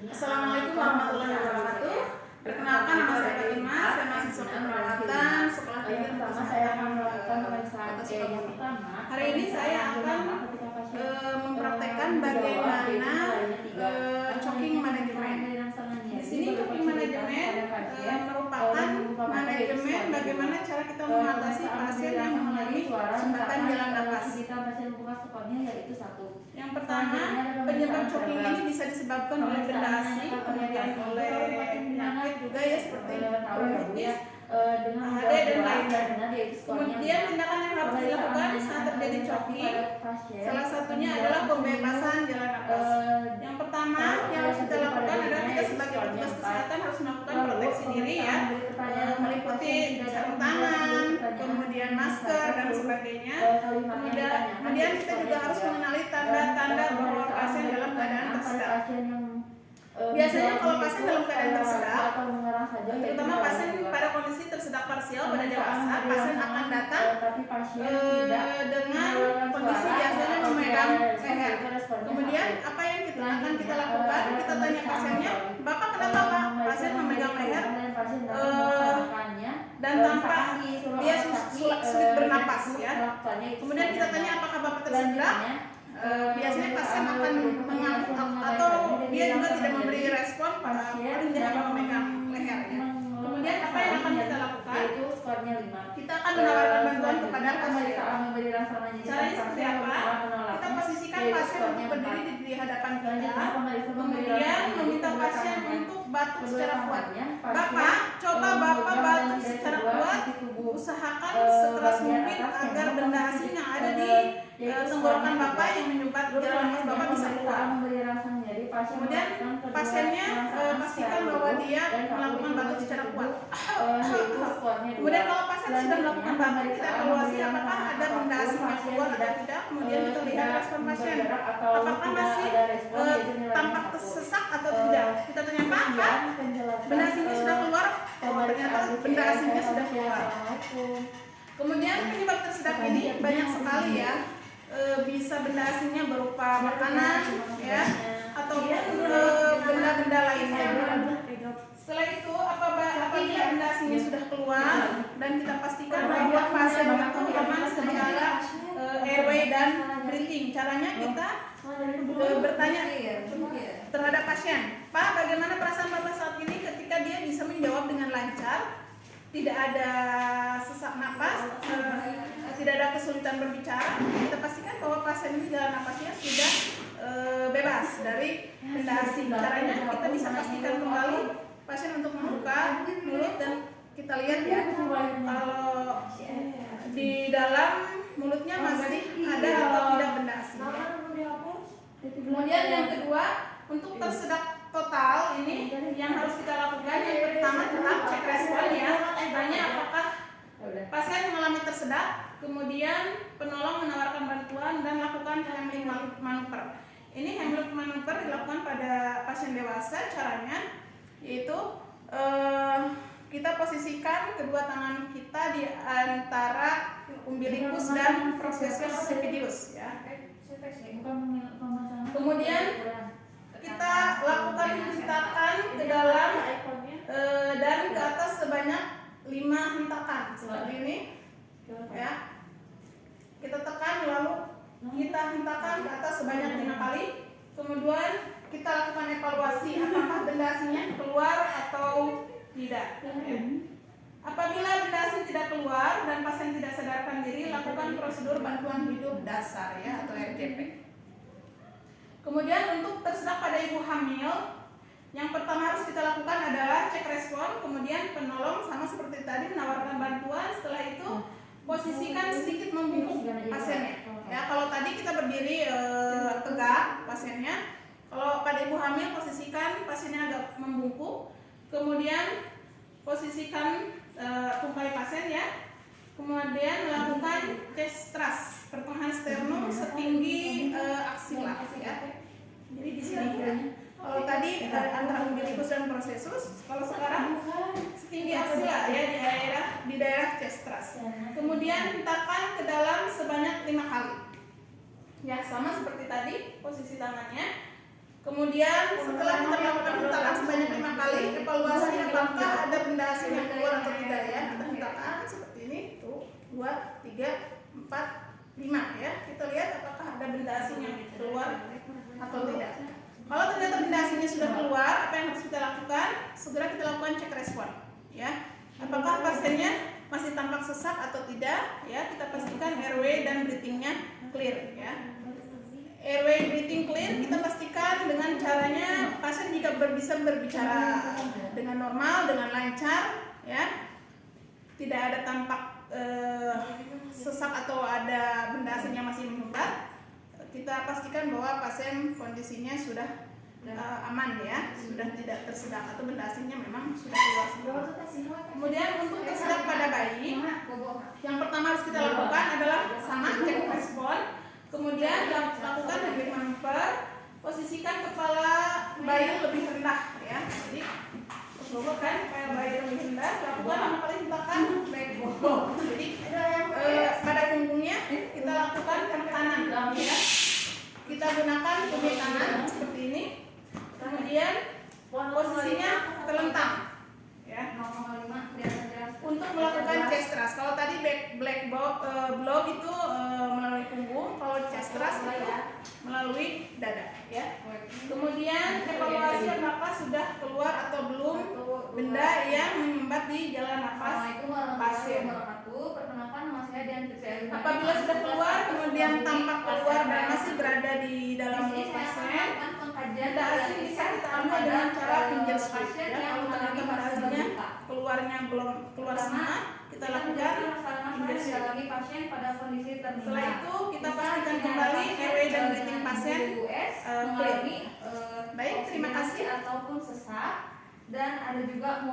Assalamualaikum warahmatullahi wabarakatuh. Perkenalkan, nama saya Fatima, saya mahasiswa keperawatan Sekolah Tinggi Hari ini saya akan mempraktekkan bagaimana choking management. Di sini choking management merupakan manajemen bagaimana cara kita mengatasi pasien yang mengalami sumbatan jalan nafas. Yang pertama, penyebab choking ini bisa disebabkan oleh benda asing, kemudian oleh penyakit juga ya seperti bronkitis, AHD dan lainnya. Kemudian tindakan yang harus dilakukan saat terjadi choking, salah satunya adalah pembebasan jalan nafas. Yang pertama yang harus kita lakukan adalah kita sebagai petugas kesehatan harus melakukan proteksi diri ya, meliputi sarung tangan, kemudian masker dan sebagainya. Kemudian kita juga harus mengenali tanda-tanda bahwa pasien dalam keadaan tersedak. Biasanya kalau pasien dalam keadaan tersedak, terutama pasien pada kondisi tersedak parsial pada dewasa, pasien akan datang dengan kondisi biasanya memegang leher. Kemudian apa yang akan kita lakukan? Kita tanya pasiennya, "Bapak kenapa Pak?" Pasien memegang leher dan tampak dia sulit bernapas ya. Kemudian kita tanya apakah Bapak tersedak. Biasanya pasien akan mengangguk atau dia juga tidak memberi respon pada paling dia hanya memegang leher ya. Kemudian apa yang akan kita lakukan? Kita akan menawarkan bantuan kepada pasien. Caranya seperti apa? Kita posisikan pasien untuk berdiri di hadapan kita, kemudian meminta pasien untuk batuk secara kuat. Bapak, coba Bapak batuk secara kuat, usahakan sekeras mungkin agar benda asing yang ada di tenggorokan Bapak yang menyumbat jalan nafas Bapak bisa keluar. Kemudian pasiennya pastikan bahwa dia melakukan batuk secara kuat. Kemudian kalau pasien sudah melakukan batuk, kita evaluasi apakah ada benda asing yang keluar atau tidak. Kemudian kita lihat respon pasien, apakah masih tampak tersesak atau tidak. Kita tanya, "Pak, benda asingnya sudah keluar?" Oh, ternyata benda asingnya sudah keluar. Kemudian penyebab tersedak ini banyak sekali ya. Bisa benda asingnya berupa makanan ya, ataupun benda-benda lainnya. Setelah itu apabila benda asingnya sudah keluar dan kita pastikan bahwa pasien itu aman secara airway dan breathing. Caranya kita bertanya terhadap pasien, "Pak, bagaimana perasaan Bapak saat ini?" Ketika dia bisa menjawab dengan lancar, tidak ada sesak napas, tidak ada kesulitan berbicara, kita pastikan bahwa pasien ini jalan napasnya sudah bebas dari benda asing. Caranya kita bisa pastikan kembali pasien untuk membuka mulut dan kita lihat ya kalau di dalam mulutnya masih ada atau tidak benda asing. Kemudian yang kedua, untuk tersedak total ini yang harus kita lakukan, yang pertama tetap cek respon ya, tanya apakah pasien mengalami tersedak, kemudian penolong menawarkan bantuan dan lakukan Heimlich manuver. Ini Heimlich manuver dilakukan pada pasien dewasa. Caranya yaitu kita posisikan kedua tangan kita di antara umbilikus dan prosesus epididus ya. Kemudian kita lakukan hentakan ke dalam dan ke atas sebanyak 5 hentakan seperti ini ya. Kita tekan lalu kita hentakan ke atas sebanyak 5 kali. Kemudian kita lakukan evaluasi apakah benda asingnya keluar atau tidak ya. Apabila benda asing tidak keluar dan pasien tidak sadarkan diri, lakukan prosedur bantuan hidup dasar ya atau RJP. Kemudian untuk tersedak pada ibu hamil, yang pertama harus kita lakukan adalah cek respon, kemudian penolong sama seperti tadi menawarkan bantuan. Setelah itu posisikan sedikit membungkuk pasiennya. Ya, kalau tadi kita berdiri tegak pasiennya, kalau pada ibu hamil posisikan pasiennya agak membungkuk. Kemudian posisikan tungkai pasien ya. Kemudian melakukan chest thrust, pertengahan sternum setinggi aksila ya. Jadi di sini ya. Kalau tadi antara umbilikus dan prosesus, kalau sekarang setinggi aksila ya di daerah chest thrust. Kemudian hentakan ke dalam sebanyak 5 kali. Ya, sama seperti tadi posisi tangannya. Kemudian setelah kita melakukan evaluasi apakah ada benda asing yang keluar atau tidak ya. Kita mintakan seperti ini, tuh 2, 3, 4, 5 ya. Kita lihat apakah ada benda asing yang keluar atau tidak. Kalau ternyata benda asingnya sudah keluar, apa yang harus kita lakukan? Segera kita lakukan cek respon ya. Apakah pasiennya masih tampak sesak atau tidak ya. Kita pastikan airway dan breathingnya clear ya. Airway breathing clear kita pastikan dengan caranya pasien jika bisa berbicara dengan normal, dengan lancar ya, tidak ada tampak sesak atau ada benda asing yang masih menyumbat, kita pastikan bahwa pasien kondisinya sudah aman ya, sudah tidak tersedak atau benda asingnya memang sudah keluar semua. Kemudian untuk tersedak pada bayi, yang pertama harus kita lakukan adalah sama cek respon. Kemudian lakukan heimlich manuver, posisikan kepala bayi lebih rendah ya. Jadi kan kepala bayi lebih rendah, lakukan 5 kali hentakan backbone. Jadi pada punggungnya kita lakukan ke kanan ya. Kita gunakan tumit kanan seperti ini. Kemudian posisinya terlentang ya. Untuk melakukan chest thrust, kalau tadi black block itu melalui punggung, kalau chest thrust itu melalui dada ya. Kemudian evaluasi apakah sudah keluar atau belum benda yang menyumbat di jalan nafas pasien. Apabila sudah keluar kemudian tampak keluar dan masih berada di dalam mulut pasien, benda asing bisa kita ambil dengan cara pinggir sweep ya. Kalau ternyata benda asingnya keluarnya belum keluar semua, kita lakukan pinggir sweep. Setelah itu kita pastikan kembali airway dan breathing pasien clear. Baik, terima kasih. Ataupun sesak, dan ada juga